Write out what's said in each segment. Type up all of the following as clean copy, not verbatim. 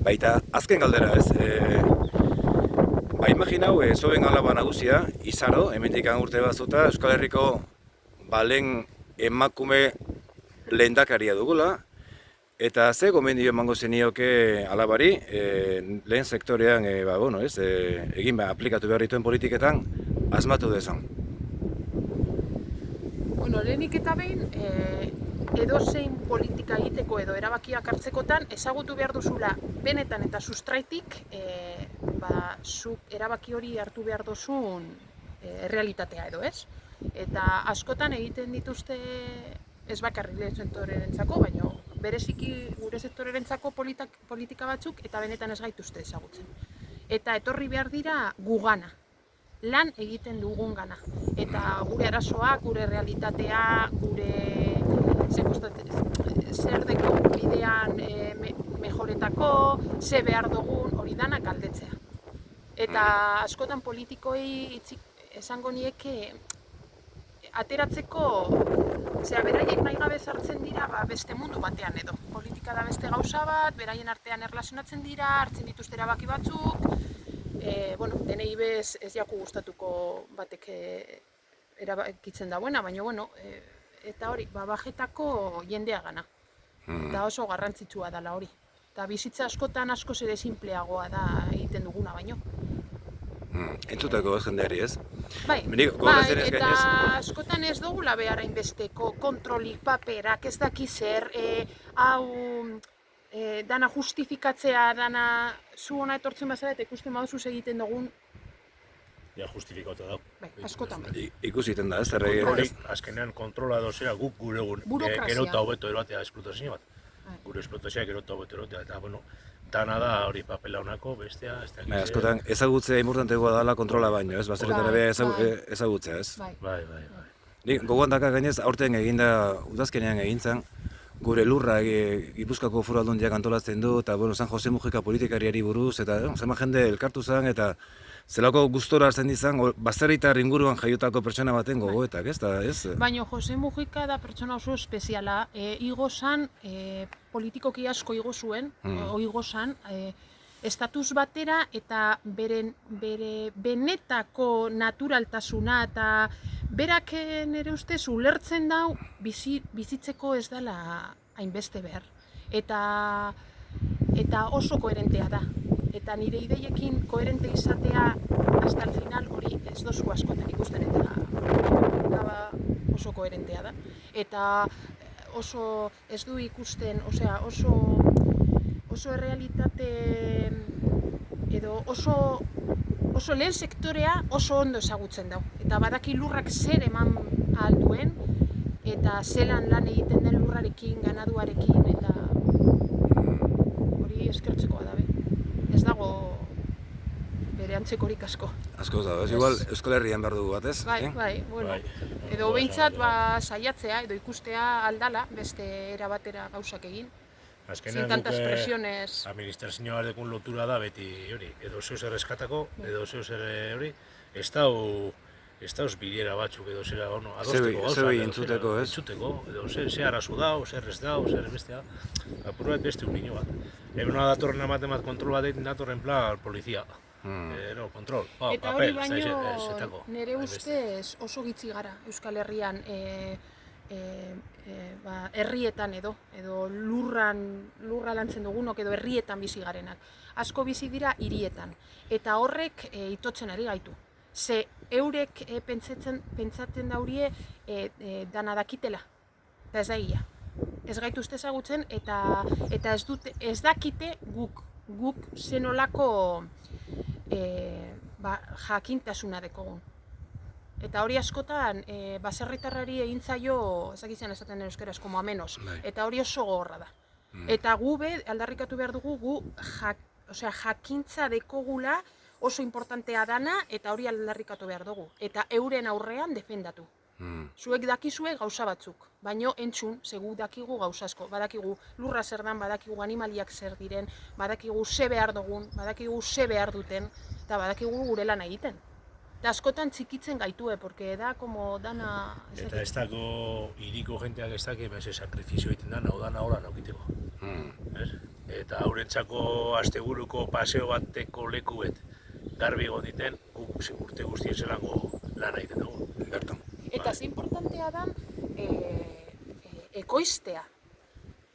Baita, azken galdera ez, imaginau, zoben alaba nagusia, Izaro, hemendik urte batzuta, Euskal Herriko lehen emakume lehendakaria dugula, eta ze gomendio emango zenioke alabari, lehen sektorean, egin aplikatu behar dituen politiketan, asmatu dezan. Lehenik eta behin, edozein politika egiteko edo erabakiak hartzekotan ezagutu behar duzula benetan eta sustraitik zuk erabaki hori hartu behar duzun errealitatea edo ez. Eta askotan egiten dituzte ez bakarrik lehen sektorerentzako, baina bereziki gure sektorerentzako politika batzuk eta benetan ez gaituzte ezagutzen. Eta etorri behar dira gugana. Lan egiten dugun gana. Eta gure arazoak, gure realitatea, gure zer deko bidean mejoretako, ze behar dugun hori danak galdetzea. Eta askotan politikoei esango nieke ateratzeko, beraiek nahi gabe sartzen dira beste mundu batean edo. Politika da beste gauza bat, beraien artean erlazionatzen dira, hartzen dituzte erabaki batzuk, denei bez ez jaku gustatuko batek erabakitzen dagoena, baina eta hori, bajetako jendea gana. Eta oso garrantzitsua dela hori. Eta bizitza askotan askoz ere simpleagoa da egiten duguna baino. Entzuteko jendeari ez? Bai, eta askotan ez dugula behar hainbesteko kontrolik, paperak, ez daki zer, hau dana justifikatzea, dana zu hona etortzen bazara eta ikusten baduzuz egiten dugun. Ja, justifikatu dago. Bai, askotan bai. Ikusiten da, ez zer egin. Azkenean kontrola dozera guk gure egun gerota hobeto erotea esplotazio bat. Gure esplotazioa gerota hobeto erotea, eta dana da hori papela honako, bestea, ez da. Askotan, ezagutzea importantegoa dela kontrola baino, ez? Baserritan ere ezagutzea, ez? Bai. Nik gogoan daka gainez, aurten eginda, udazkenean egintzen, gure lurra Gipuzkoako Foru Aldundiak antolatzen du, eta San Jose Mujika politikariari buruz, eta zema jende elkartu zen, eta zelako gustora hartzen dizan, baserritar inguruan jaiotako pertsona baten gogoetak, ez? Baina Jose Mujika da pertsona oso espeziala, igo zan, politikoki asko igo zuen, igo zan, estatus batera eta bere benetako naturaltasuna eta berak nire ustez ulertzen dau bizitzeko ez dela hainbeste behar. Eta oso koherentea da. Eta nire ideiekin koherente izatea hasta el final hori ez dozu askotan ikusten eta oso koherentea da. Eta oso ez du ikusten, oso errealitate edo oso lehen sektorea oso ondo ezagutzen dau. Eta badaki lurrak zer eman ahal duen, eta zelan lan egiten den lurrarekin, ganaduarekin, eta hori eskertzekoa da. Ez dago bere antzekorik asko. Asko da, igual Euskal Herrian behar dugu bat, ez? Bai, edo behintzat saiatzea edo ikustea aldala beste era batera gauzak egin. Azkenean guk administrazioarekin lotura da beti hori, edo zeu zer eskatako, edo zeu zer hori, ez dauz bilera batzuk edo zera adosteko gauza. Zeu entzuteko, ez? Entzuteko, edo zer arazu dau, zer ez dau, zer bestea. Apur bat beste unino bat. Ebena datorren amaten bat kontrol bat egin datorren plan polizia. Kontrol, eta hori baino nire ustez oso gitzi gara Euskal Herrian herrietan edo lurra lantzen dugunok edo herrietan bizi garenak. Asko bizi dira hirietan, eta horrek itotzen ari gaitu. Ze eurek pentsatzen daurie dana dakitela, eta ez da egia. Ez gaituzte ezagutzen eta ez dakite guk zenolako jakintasuna dekogun. Eta hori askotan, baserritarrari egin zaio, ezakitzen esaten den euskaraz, como a menos, eta hori oso gogorra da. Eta gu aldarrikatu behar dugu, jakintza dekogula oso importantea dana, eta hori aldarrikatu behar dugu. Eta euren aurrean defendatu. Zuek dakizue gauza batzuk, baino entzun, segu dakigu gauza asko. Badakigu lurra zer dan, badakigu animaliak zer diren, badakigu ze behar dugun, badakigu ze behar duten, eta badakigu gure lan egiten. Eta askotan txikitzen gaitue, porque da como dana... Eta ez dago hiriko jenteak ez daki, sakrifizio egiten dana, o dana hola naukiteko. eta haurentzako asteburuko paseo bateko lekuet garbi egon diten, guk urte guztien zelango lan egiten dugu. Berto. Eta ze importantea da ekoiztea.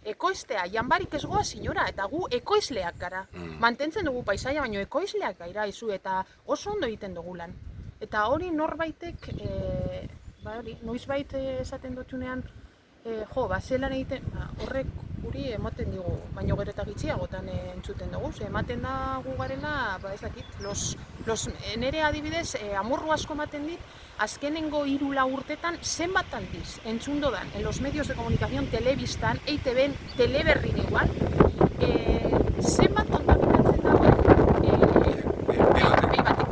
Ekoiztea, janbarik ez goa sinora, eta gu ekoizleak gara. Mantentzen dugu paisaia, baina ekoizleak gaira izu, eta oso ondo egiten dugu lan. Eta hori norbaitek, noizbait esaten dutxunean, zelan egiten, horrek guri ematen digu, baina gero eta gitxiagotan entzuten dugu, ematen da gu garela, ez dakit, nere adibidez, amorru asko ematen dit, azkenengo 3-4 urtetan zenbat aldiz entzun dodan, en los medios de comunicación telebistan, EITB-en, teleberrin igual, zenbat kontaminatzen dagoen behi batek.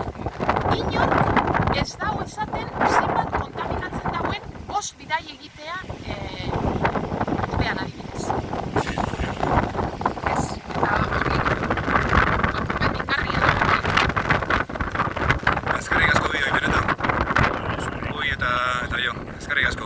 Inork ez dago esaten zenbat kontaminatzen dagoen bidai egitea udean adibidez. Ez, eta dokumentik garri edo. Eskerrik asko bioi benetan. Ui eta jo, eskerrik asko.